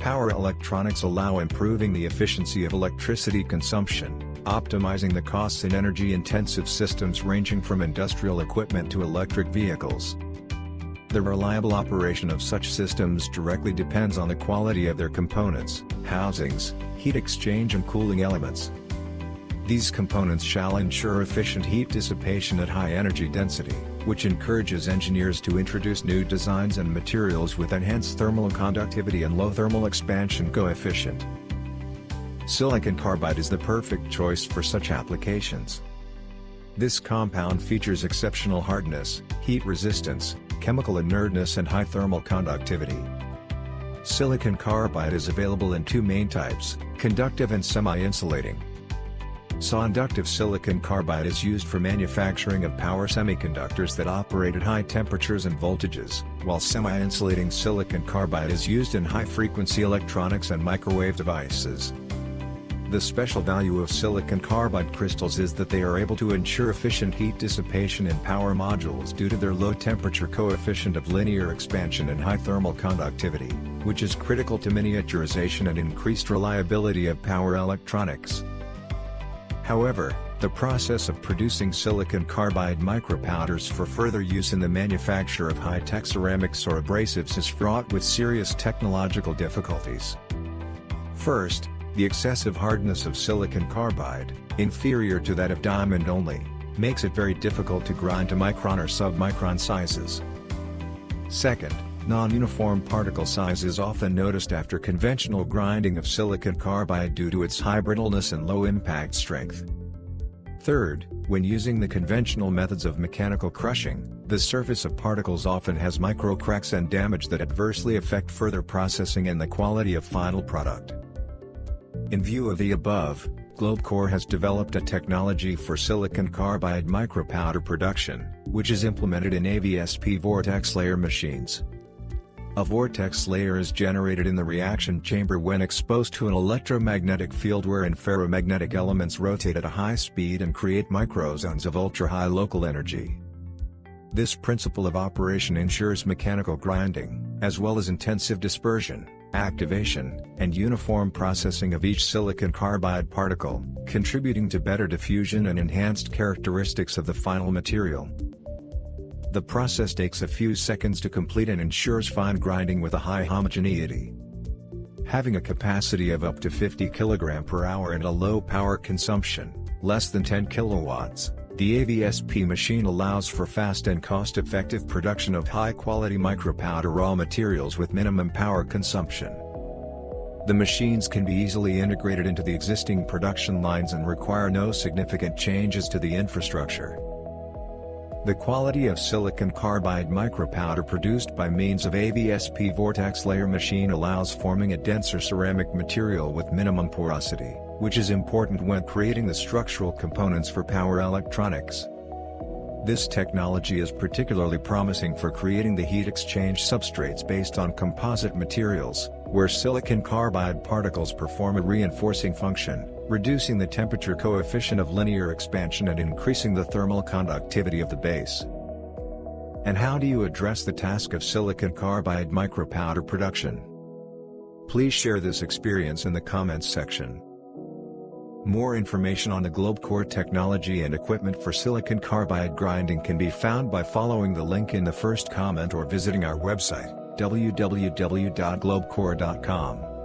Power electronics allow improving the efficiency of electricity consumption, optimizing the costs in energy-intensive systems ranging from industrial equipment to electric vehicles. The reliable operation of such systems directly depends on the quality of their components, housings, heat exchange and cooling elements. These components shall ensure efficient heat dissipation at high energy density, which encourages engineers to introduce new designs and materials with enhanced thermal conductivity and low thermal expansion coefficient. Silicon carbide is the perfect choice for such applications. This compound features exceptional hardness, heat resistance, chemical inertness and high thermal conductivity. Silicon carbide is available in two main types, conductive and semi-insulating. Conductive silicon carbide is used for manufacturing of power semiconductors that operate at high temperatures and voltages, while semi-insulating silicon carbide is used in high-frequency electronics and microwave devices. The special value of silicon carbide crystals is that they are able to ensure efficient heat dissipation in power modules due to their low temperature coefficient of linear expansion and high thermal conductivity, which is critical to miniaturization and increased reliability of power electronics. However, the process of producing silicon carbide micropowders for further use in the manufacture of high-tech ceramics or abrasives is fraught with serious technological difficulties. First, the excessive hardness of silicon carbide, inferior to that of diamond only, makes it very difficult to grind to micron or submicron sizes. Second, non-uniform particle size is often noticed after conventional grinding of silicon carbide due to its high brittleness and low impact strength. Third, when using the conventional methods of mechanical crushing, the surface of particles often has microcracks and damage that adversely affect further processing and the quality of final product. In view of the above, GlobeCore has developed a technology for silicon carbide micropowder production, which is implemented in AVSp vortex layer machines. A vortex layer is generated in the reaction chamber when exposed to an electromagnetic field wherein ferromagnetic elements rotate at a high speed and create microzones of ultra-high local energy. This principle of operation ensures mechanical grinding, as well as intensive dispersion, activation, and uniform processing of each silicon carbide particle, contributing to better diffusion and enhanced characteristics of the final material. The process takes a few seconds to complete and ensures fine grinding with a high homogeneity. Having a capacity of up to 50 kg per hour and a low power consumption, less than 10 kilowatts, the AVSp machine allows for fast and cost-effective production of high-quality micropowder raw materials with minimum power consumption. The machines can be easily integrated into the existing production lines and require no significant changes to the infrastructure. The quality of silicon carbide micropowder produced by means of AVSp vortex layer machine allows forming a denser ceramic material with minimum porosity, which is important when creating the structural components for power electronics. This technology is particularly promising for creating the heat exchange substrates based on composite materials, where silicon carbide particles perform a reinforcing function, reducing the temperature coefficient of linear expansion and increasing the thermal conductivity of the base. And how do you address the task of silicon carbide micropowder production? Please share this experience in the comments section. More information on the GlobeCore technology and equipment for silicon carbide grinding can be found by following the link in the first comment or visiting our website, www.globecore.com.